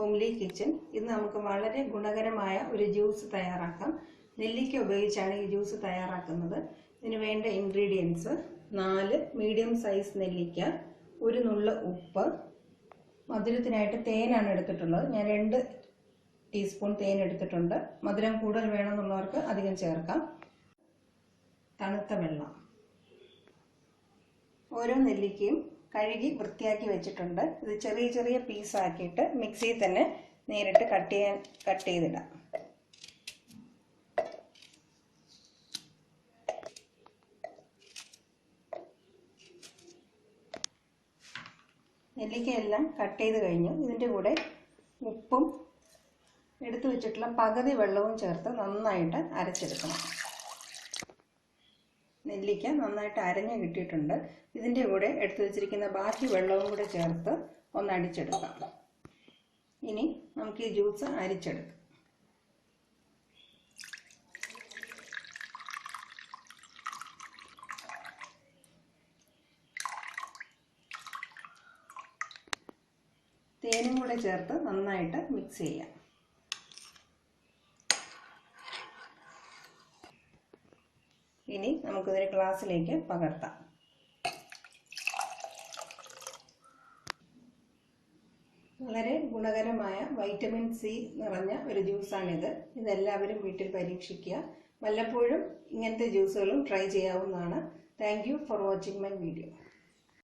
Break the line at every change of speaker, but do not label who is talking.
Homely kitchen. ഇന്ന് നമുക്ക് വളരെ ഗുണകരമായ ഒരു ജ്യൂസ് തയ്യാറാക്കാം. നെല്ലിക്ക ഉപയോഗിച്ചാണ് ഈ ജ്യൂസ് തയ്യാറാക്കുന്നത്. ഇതിന് വേണ്ട ഇൻഗ്രീഡിയൻസ്: 4 മീഡിയം സൈസ് നെല്ലിക്ക, ഒരു നുള്ള് ഉപ്പ്, മധുരത്തിനായിട്ട് തേനാണ് എടുത്തിട്ടുള്ളത്. ഞാൻ 2 ടീസ്പൂൺ തേൻ എടുത്തിട്ടുണ്ട്. മധുരം കൂടുതൽ വേണമെന്നുള്ളവർക്ക് അധികം ചേർക്കാം. തണുത്ത വെള്ളം. ഓരോ നെല്ലിക്കയും കഴുകി വൃത്തിയാക്കി വെച്ചിട്ടുണ്ട്. ഇത് ചെറിയ ചെറിയ പീസാക്കിയിട്ട് മിക്സിയിൽ തന്നെ നേരിട്ട് കട്ട് ചെയ്തിടാം. നെല്ലിക്കയെല്ലാം കട്ട് ചെയ്ത് കഴിഞ്ഞു. ഇതിൻ്റെ കൂടെ ഉപ്പും എടുത്തു വെച്ചിട്ടുള്ള പകുതി വെള്ളവും ചേർത്ത് നന്നായിട്ട് അരച്ചെടുക്കണം. നെല്ലിക്ക നന്നായിട്ട് അരഞ്ഞ് കിട്ടിയിട്ടുണ്ട്. ഇതിൻ്റെ കൂടെ എടുത്തു വെച്ചിരിക്കുന്ന ബാക്കി വെള്ളവും കൂടെ ചേർത്ത് ഒന്ന് അടിച്ചെടുക്കാം. ഇനി നമുക്ക് ഈ ജ്യൂസ് അരിച്ചെടുക്കാം. തേനും കൂടെ ചേർത്ത് നന്നായിട്ട് മിക്സ് ചെയ്യാം. ഇനി നമുക്കിതൊരു ഗ്ലാസ്സിലേക്ക് പകർത്താം. വളരെ ഗുണകരമായ വൈറ്റമിൻ സി നിറഞ്ഞ ഒരു ജ്യൂസാണിത്. ഇതെല്ലാവരും വീട്ടിൽ പരീക്ഷിക്കുക. വല്ലപ്പോഴും ഇങ്ങനത്തെ ജ്യൂസുകളും ട്രൈ ചെയ്യാവുന്നതാണ്. Thank you for watching my video.